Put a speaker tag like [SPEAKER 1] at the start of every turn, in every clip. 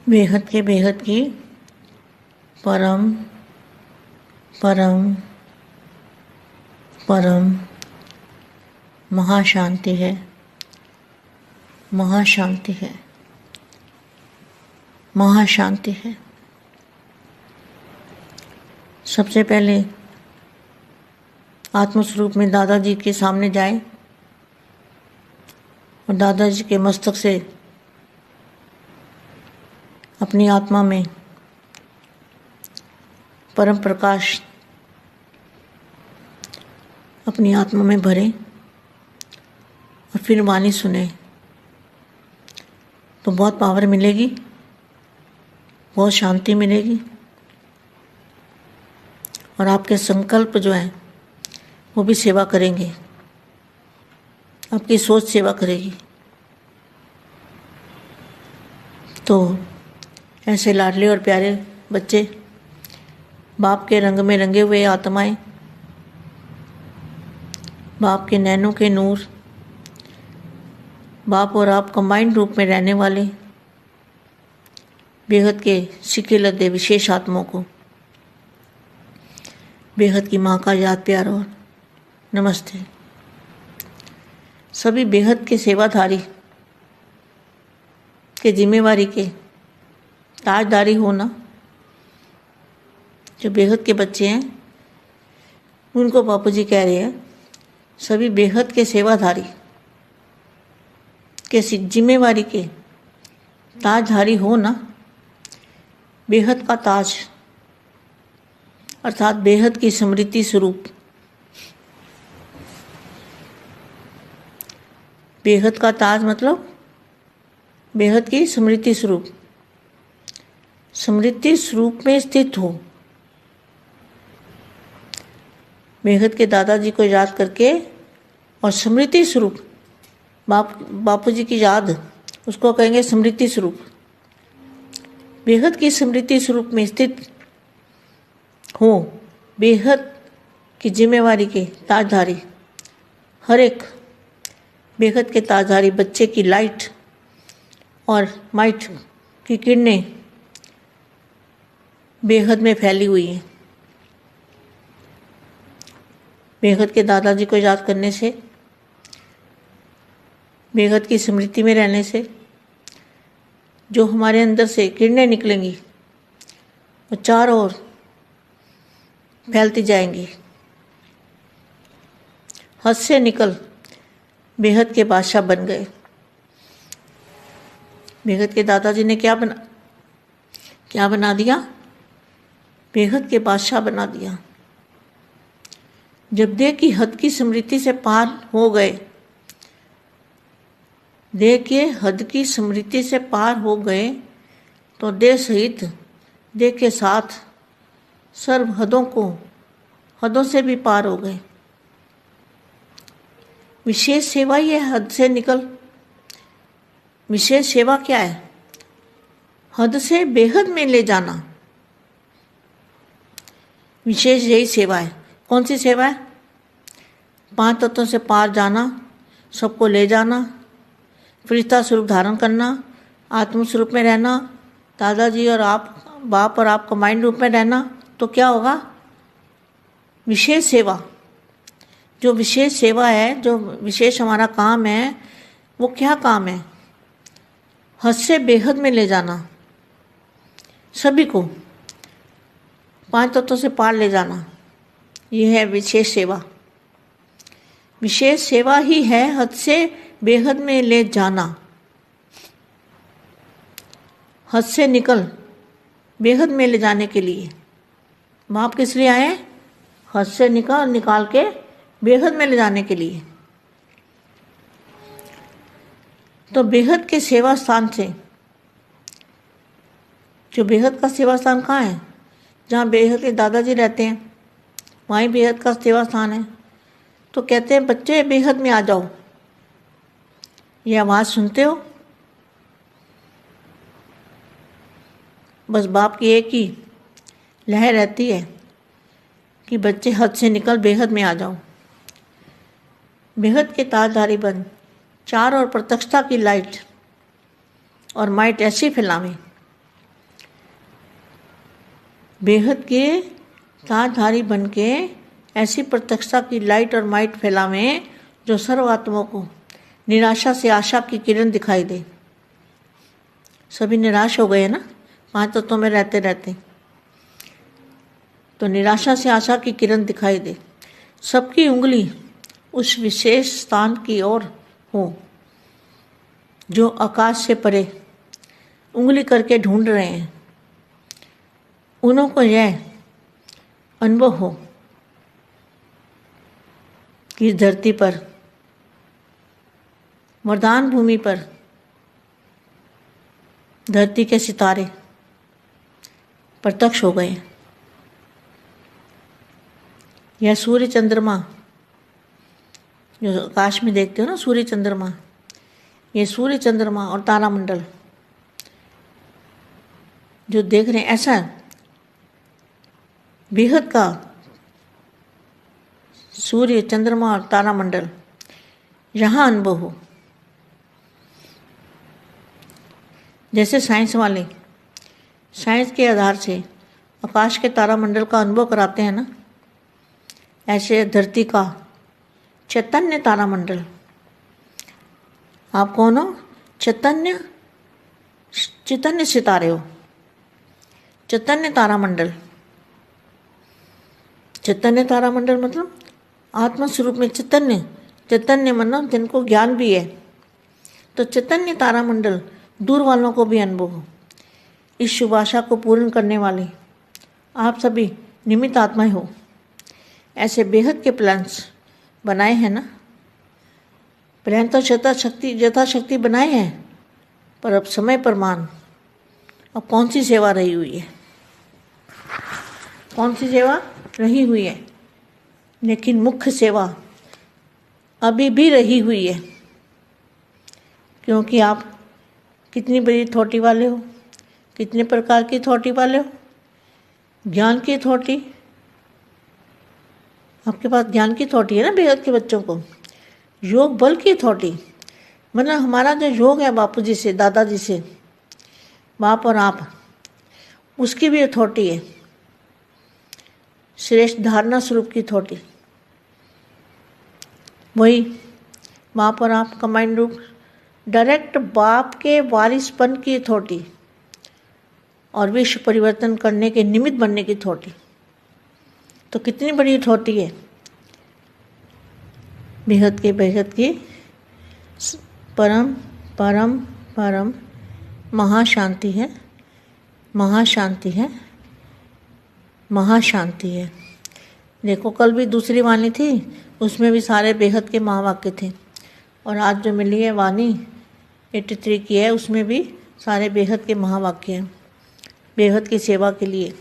[SPEAKER 1] बेहद की परम परम परम महाशांति है, महाशांति है, महाशांति है। सबसे पहले आत्मस्वरूप में दादाजी के सामने जाए और दादाजी के मस्तक से अपनी आत्मा में परम प्रकाश अपनी आत्मा में भरें और फिर वाणी सुने तो बहुत पावर मिलेगी, बहुत शांति मिलेगी और आपके संकल्प जो हैं वो भी सेवा करेंगे, आपकी सोच सेवा करेगी। तो ऐसे लाडले और प्यारे बच्चे, बाप के रंग में रंगे हुए आत्माएं, बाप के नैनों के नूर, बाप और आप कंबाइंड रूप में रहने वाले बेहद के सिखे लदे विशेष आत्माओं को बेहद की माँ का याद प्यार और नमस्ते। सभी बेहद के सेवाधारी के जिम्मेवारी के ताजदारी होना, जो बेहद के बच्चे हैं उनको बापू जी कह रहे हैं, सभी बेहद के सेवाधारी के जिम्मेवारी के ताजधारी हो ना। बेहद का ताज अर्थात बेहद की स्मृति स्वरूप, बेहद का ताज मतलब बेहद की स्मृति स्वरूप, स्मृति स्वरूप में स्थित हो। बेहद के दादाजी को याद करके और स्मृति स्वरूप बापू जी की याद, उसको कहेंगे स्मृति स्वरूप। बेहद की स्मृति स्वरूप में स्थित हो, बेहद की जिम्मेवारी के ताजधारी, हर एक बेहद के ताजधारी बच्चे की लाइट और माइट की किरणें बेहद में फैली हुई हैं। बेहद के दादाजी को याद करने से, बेहद की स्मृति में रहने से जो हमारे अंदर से किरणें निकलेंगी वो चारों ओर फैलती जाएंगी। हद से निकल बेहद के बादशाह बन गए। बेहद के दादाजी ने क्या बना दिया? बेहद के बादशाह बना दिया। जब देह की हद की स्मृति से पार हो गए, देह के हद की स्मृति से पार हो गए तो देह सहित देह के साथ सर्व हदों से भी पार हो गए। विशेष सेवा ही है हद से निकल। विशेष सेवा क्या है? हद से बेहद में ले जाना। विशेष यही सेवा है। कौन सी सेवा है? 5 तत्वों से पार जाना, सबको ले जाना, फरिश्ता स्वरूप धारण करना, आत्म स्वरूप में रहना, दादाजी और आप, बाप और आप कंबाइंड रूप में रहना। तो क्या होगा? विशेष सेवा। जो विशेष सेवा है, जो विशेष हमारा काम है, वो क्या काम है? हद से बेहद में ले जाना, सभी को 5 तत्वों से पार ले जाना। यह है विशेष सेवा। विशेष सेवा ही है हद से बेहद में ले जाना। हद से निकल बेहद में ले जाने के लिए बाप किस लिए आए? हद से निकाल के बेहद में ले जाने के लिए। तो बेहद के सेवा स्थान से, जो बेहद का सेवा स्थान कहाँ है? जहाँ बेहद के दादाजी रहते हैं वहीं बेहद का सेवा स्थान है। तो कहते हैं बच्चे बेहद में आ जाओ। ये आवाज़ सुनते हो? बस बाप की एक ही लहर रहती है कि बच्चे हद से निकल बेहद में आ जाओ। बेहद के ताजधारी बन, चार और प्रत्यक्षता की लाइट और माइट ऐसी फैलावें बेहद के ताजधारी बन के ऐसी प्रत्यक्षता की लाइट और माइट फैलावें जो सर्व आत्माओं को निराशा से आशा की किरण दिखाई दे। सभी निराश हो गए ना 5 तत्वों में रहते रहते, तो निराशा से आशा की किरण दिखाई दे। सबकी उंगली उस विशेष स्थान की ओर हो जो आकाश से परे उंगली करके ढूंढ रहे हैं। उन्हों को यह अनुभव हो कि इस धरती पर, वरदान भूमि पर, धरती के सितारे प्रत्यक्ष हो गए। यह सूर्य चंद्रमा जो आकाश में देखते हो ना, सूर्य चंद्रमा, ये सूर्य चंद्रमा और तारामंडल जो देख रहे हैं, ऐसा बेहद का सूर्य चंद्रमा और तारामंडल यहाँ अनुभव हो। जैसे साइंस वाले साइंस के आधार से आकाश के तारामंडल का अनुभव कराते हैं ना, ऐसे धरती का चैतन्य तारामंडल। आप कौन हो? चैतन्य सितारे हो, चैतन्य तारामंडल। चैतन्य तारामंडल मतलब आत्मा स्वरूप में चैतन्य मतलब जिनको ज्ञान भी है। तो चैतन्य तारामंडल दूर वालों को भी अनुभव हो। इस शुभ आशा को पूर्ण करने वाले आप सभी निमित्त आत्माएं हो। ऐसे बेहद के प्लान्स बनाए हैं ना। प्लान तो यथाशक्ति बनाए हैं, पर अब समय पर मान। अब कौन सी सेवा रही हुई है? कौन सी सेवा रही हुई है? लेकिन मुख्य सेवा अभी भी रही हुई है, क्योंकि आप कितनी बड़ी थॉटी वाले हो, कितने प्रकार की थॉटी वाले हो। ज्ञान की थॉटी, आपके पास ज्ञान की थॉटी है ना बेहद के बच्चों को। योग बल की थॉटी, मतलब हमारा जो योग है बापू जी से, दादाजी से, बाप और आप, उसकी भी अथॉरिटी है। श्रेष्ठ धारणा स्वरूप की अथॉरिटी, वही बाप और आप कंबाइंड रूप डायरेक्ट बाप के वारिसपन की अथॉरिटी और विश्व परिवर्तन करने के निमित्त बनने की अथॉरिटी। तो कितनी बड़ी अथॉरिटी है। बेहद की परम परम परम महाशांति है, महाशांति है, महाशांति है। देखो कल भी दूसरी वाणी थी, उसमें भी सारे बेहद के महावाक्य थे, और आज जो मिली है वाणी 83 की है, उसमें भी सारे बेहद के महावाक्य हैं। बेहद की सेवा के लिए,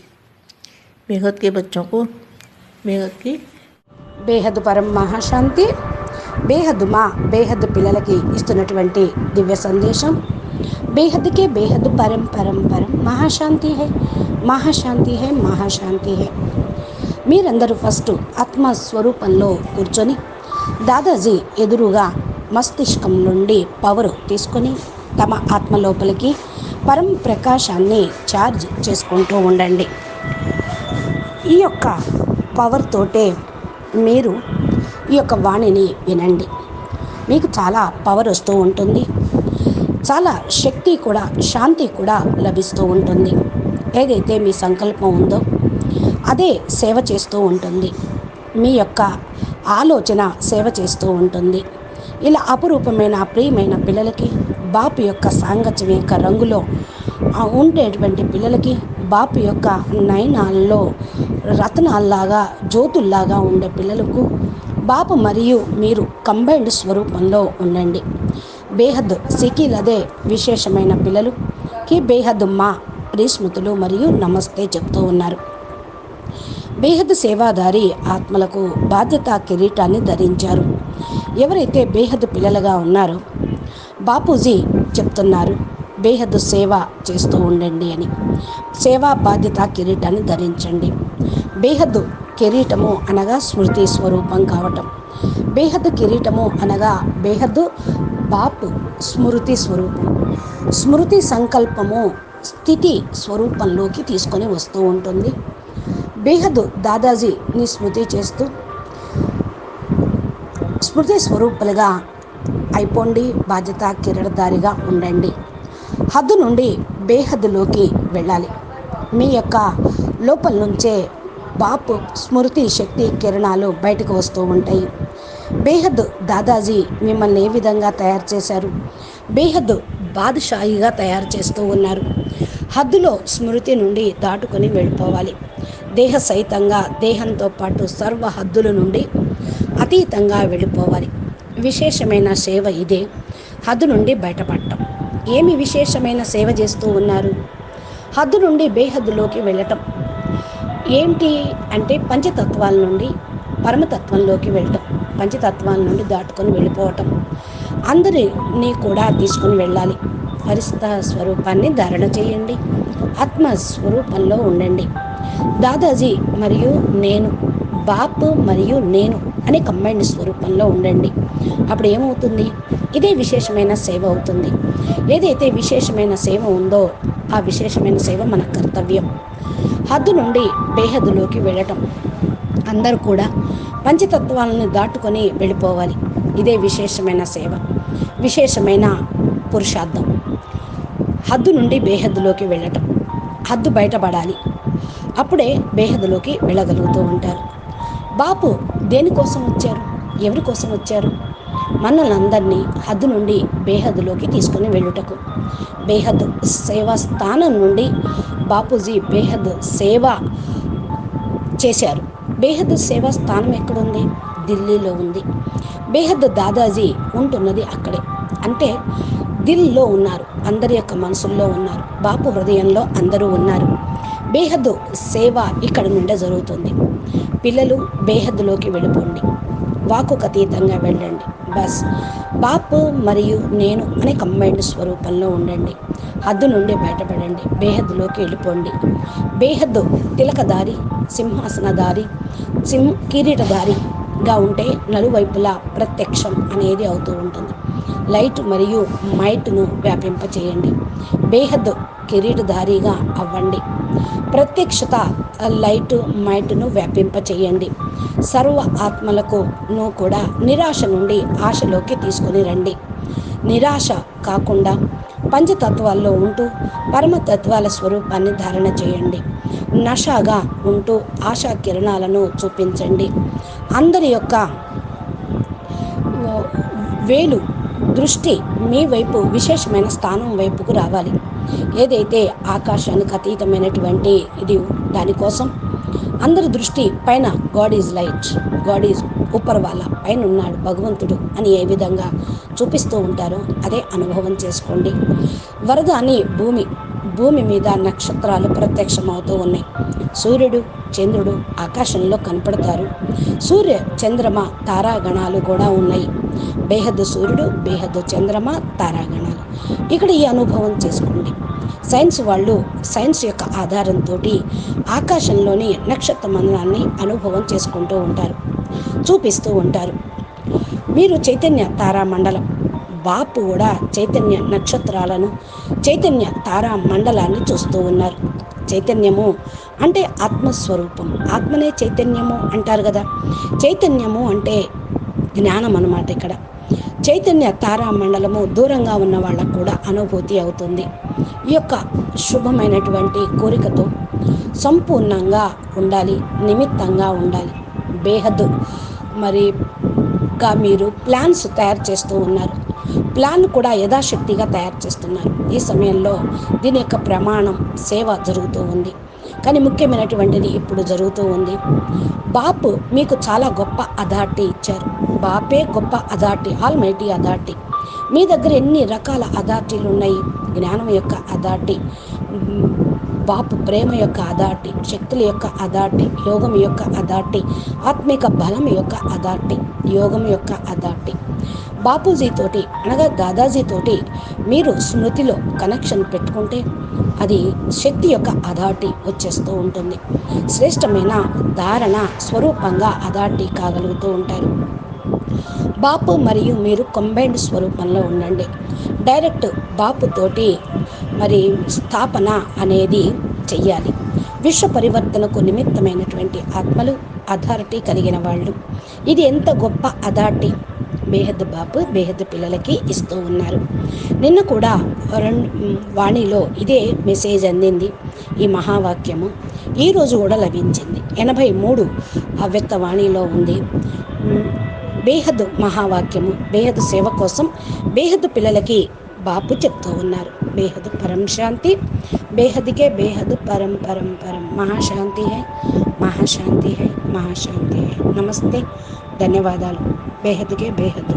[SPEAKER 1] बेहद के बच्चों को बेहद की
[SPEAKER 2] బేహద్ పరం మహాశాంతి బేహద్ మా బేహద్ పిల్లలకి ఇస్తున్నటువంటి దివ్య సందేశం. బేహద్కే బేహద్ పరం పరం పరం మహాశాంతి హై, మహాశాంతి హై, మహాశాంతి హై. మీరందరూ ఫస్ట్ ఆత్మస్వరూపంలో కూర్చొని దాదాజీ ఎదురుగా మస్తిష్కం నుండి పవర్ తీసుకొని తమ ఆత్మ లోపలికి పరం ప్రకాశాన్ని ఛార్జ్ చేసుకుంటూ ఉండండి. ఈ యొక్క పవర్ తోటే మీరు ఈ యొక్క వాణిని వినండి. మీకు చాలా పవర్ వస్తూ ఉంటుంది, చాలా శక్తి కూడా, శాంతి కూడా లభిస్తూ ఉంటుంది. ఏదైతే మీ సంకల్పం ఉందో అదే సేవ చేస్తూ ఉంటుంది. మీ యొక్క ఆలోచన సేవ చేస్తూ ఉంటుంది. ఇలా అపురూపమైన ప్రియమైన పిల్లలకి బాపు యొక్క సాంగత్యం యొక్క రంగులో ఉండేటువంటి పిల్లలకి బాపు యొక్క నయనాల్లో రత్నాల్లాగా, జ్యోతుల్లాగా ఉండే పిల్లలకు బాపు మరియు మీరు కంబైన్డ్ స్వరూపంలో ఉండండి. బేహద్ సికీలదే విశేషమైన పిల్లలుకి బేహద్ మా ప్రియస్మృతులు మరియు నమస్తే చెప్తూ ఉన్నారు. బేహద్ సేవాదారి ఆత్మలకు బాధ్యతా కిరీటాన్ని ధరించారు. ఎవరైతే బేహద్ పిల్లలుగా ఉన్నారో బాపూజీ చెప్తున్నారు బేహద్ సేవ చేస్తూ ఉండండి అని. సేవా బాధ్యత కిరీటాన్ని ధరించండి. బేహద్ కిరీటము అనగా స్మృతి స్వరూపం కావటం. బేహద్ కిరీటము అనగా బేహద్ బాపు స్మృతి స్వరూపం. స్మృతి సంకల్పము స్థితి స్వరూపంలోకి తీసుకొని వస్తూ ఉంటుంది. బేహద్ దాదాజీని స్మృతి చేస్తూ స్మృతి స్వరూపాలుగా అయిపోండి, బాధ్యత కిరణదారిగా ఉండండి. హద్దు నుండి బేహద్లోకి వెళ్ళాలి. మీ యొక్క లోపల నుంచే బాపు స్మృతి శక్తి కిరణాలు బయటకు వస్తూ ఉంటాయి. బేహద్ దాదాజీ మిమ్మల్ని ఏ విధంగా తయారు చేశారు? బేహద్ బాదుషాయిగా తయారు చేస్తూ ఉన్నారు. హద్దులో స్మృతి నుండి దాటుకొని వెళ్ళిపోవాలి. దేహ సహితంగా దేహంతో పాటు సర్వ హద్దుల నుండి అతీతంగా వెళ్ళిపోవాలి. విశేషమైన సేవ ఇదే, హద్దు నుండి బయటపడటం. ఏమి విశేషమైన సేవ చేస్తూ ఉన్నారు? హద్దు నుండి బేహద్దులోకి వెళ్ళటం. ఏంటి అంటే పంచతత్వాల నుండి పరమతత్వంలోకి వెళ్ళటం, పంచతత్వాల నుండి దాటుకొని వెళ్ళిపోవటం. అందరినీ కూడా తీసుకొని వెళ్ళాలి. పరిస్థిత స్వరూపాన్ని ధారణ చేయండి. ఆత్మస్వరూపంలో ఉండండి. దాదాజీ మరియు నేను, బాప్ మరియు నేను అనే కంబైన్డ్ స్వరూపంలో ఉండండి. అప్పుడు ఏమవుతుంది? ఇదే విశేషమైన సేవ అవుతుంది. ఏదైతే విశేషమైన సేవ ఉందో ఆ విశేషమైన సేవ మన కర్తవ్యం. హద్దు నుండి బేహద్దులోకి వెళ్ళటం. అందరూ కూడా పంచతత్వాలను దాటుకొని వెళ్ళిపోవాలి. ఇదే విశేషమైన సేవ, విశేషమైన పురుషార్థం. హద్దు నుండి బేహద్దులోకి వెళ్ళటం. హద్దు బయటపడాలి. అప్పుడే బేహద్దులోకి వెళ్ళగలుగుతూ ఉంటారు. బాపు దేనికోసం వచ్చారు? ఎవరి కోసం వచ్చారు? మనలందరినీ హద్దు నుండి బేహద్దులోకి తీసుకుని వెళ్ళుటకు. బేహద్ సేవా స్థానం నుండి బాపూజీ బేహద్ సేవ చేశారు. బేహద్ సేవా స్థానం ఎక్కడుంది? ఢిల్లీలో ఉంది. బేహద్ దాదాజీ ఉంటున్నది అక్కడే. అంటే దిల్లో ఉన్నారు, అందరి యొక్క మనసుల్లో ఉన్నారు. బాపు హృదయంలో అందరూ ఉన్నారు. బేహద్ సేవ ఇక్కడ నుండే జరుగుతుంది. పిల్లలు బేహద్లోకి వెళ్ళిపోండి, వాకుకు అతీతంగా వెళ్ళండి. బస్ బాపు మరియు నేను అనే కంబైన్డ్ స్వరూపంలో ఉండండి. హద్దు నుండి బయటపడండి, బేహద్లోకి వెళ్ళిపోండి. బేహద్ తిలకదారి, సింహాసనదారి, కిరీటదారిగా ఉంటే నలువైపులా ప్రత్యక్షం అనేది అవుతూ ఉంటుంది. లైట్ మరియు మైట్ను వ్యాపింపచేయండి. బేహద్ కిరీటధారిగా అవ్వండి. ప్రత్యక్షత లైట్ మైట్ను వ్యాపింపచేయండి. సర్వ ఆత్మలకును కూడా నిరాశ నుండి ఆశలోకి తీసుకొని రండి. నిరాశ కాకుండా పంచతత్వాల్లో ఉంటూ పరమతత్వాల స్వరూపాన్ని ధారణ చేయండి. నషగా ఉంటూ ఆశా కిరణాలను చూపించండి. అందరి యొక్క వేలు దృష్టి మీ వైపు విశేషమైన స్థానం వైపుకు రావాలి. ఏదైతే ఆకాశానికి అతీతమైనటువంటి ఇది, దానికోసం అందరి దృష్టి పైన God is light, God is ఊపర్ వాళ్ళ పైన ఉన్నాడు భగవంతుడు అని ఏ విధంగా చూపిస్తూ ఉంటారో అదే అనుభవం చేసుకోండి. వరద అని భూమి మీద నక్షత్రాలు ప్రత్యక్షమవుతూ ఉన్నాయి. సూర్యుడు, చంద్రుడు ఆకాశంలో కనపడతారు. సూర్య చంద్రమ తారాగణాలు కూడా ఉన్నాయి. బేహద్ సూర్యుడు, బేహద్ చంద్రమ, తారాగణాలు. ఇక్కడ ఈ అనుభవం చేసుకోండి. సైన్స్ వాళ్ళు సైన్స్ యొక్క ఆధారంతో ఆకాశంలోని నక్షత్ర మండలాన్ని అనుభవం చేసుకుంటూ ఉంటారు, చూపిస్తూ ఉంటారు. మీరు చైతన్య తారామండలం, బాపు కూడా చైతన్య నక్షత్రాలను, చైతన్య తారా మండలాన్ని చూస్తూ ఉన్నారు. చైతన్యము అంటే ఆత్మస్వరూపం. ఆత్మనే చైతన్యము అంటారు కదా. చైతన్యము అంటే జ్ఞానం అన్నమాట. ఇక్కడ చైతన్య తారామండలము దూరంగా ఉన్న వాళ్ళకు కూడా అనుభూతి అవుతుంది. ఈ యొక్క శుభమైనటువంటి కోరికతో సంపూర్ణంగా ఉండాలి, నిమిత్తంగా ఉండాలి. బేహద్ మీరు ప్లాన్స్ తయారు చేస్తూ ఉన్నారు. ప్లాన్ కూడా యథాశక్తిగా తయారు చేస్తున్నారు. ఈ సమయంలో దీని యొక్క ప్రమాణం సేవ జరుగుతూ ఉంది. కానీ ముఖ్యమైనటువంటిది ఇప్పుడు జరుగుతూ ఉంది. బాపు మీకు చాలా గొప్ప అథారిటీ ఇచ్చారు. బాపే గొప్ప అథారిటీ, ఆల్ మైటీ అథారిటీ. మీ దగ్గర ఎన్ని రకాల అథారిటీలు ఉన్నాయి? జ్ఞానం యొక్క అథారిటీ, బాపు ప్రేమ యొక్క అథారిటీ, శక్తుల యొక్క అథారిటీ, యోగం యొక్క అథారిటీ, ఆత్మిక బలం యొక్క అథారిటీ, యోగం యొక్క అథారిటీ. బాపూజీతోటి అనగా దాదాజీతోటి మీరు స్మృతిలో కనెక్షన్ పెట్టుకుంటే అది శక్తి యొక్క అథారిటీ వచ్చేస్తూ ఉంటుంది. శ్రేష్టమైన ధారణ స్వరూపంగా అథారిటీ కాగలుగుతూ ఉంటారు. బాపు మరియు మీరు కంబైన్డ్ స్వరూపంలో ఉండండి. డైరెక్ట్ బాపుతోటి మరి స్థాపన అనేది చెయ్యాలి. విశ్వ పరివర్తనకు నిమిత్తమైనటువంటి ఆత్మలు, అథారిటీ కలిగిన వాళ్ళు. ఇది ఎంత గొప్ప అథారిటీ బేహద్ బాపు బేహద్ పిల్లలకి ఇస్తూ ఉన్నారు. నిన్న కూడా వాణిలో ఇదే మెసేజ్ అందింది, ఈ మహావాక్యము ఈరోజు కూడా లభించింది. 83 అవ్యక్త వాణిలో ఉంది. బేహద్ మహావాక్యము, బేహద్ సేవ కోసం బేహద్ పిల్లలకి బాపు చెప్తూ ఉన్నారు. బేహద్ పరం శాంతి, బేహద్కే బేహద్ పరం పరం పరం మహాశాంతి హై, మహాశాంతి హై, మహాశాంతి హై. నమస్తే, ధన్యవాదాలు. బేహద్కే బేహద్.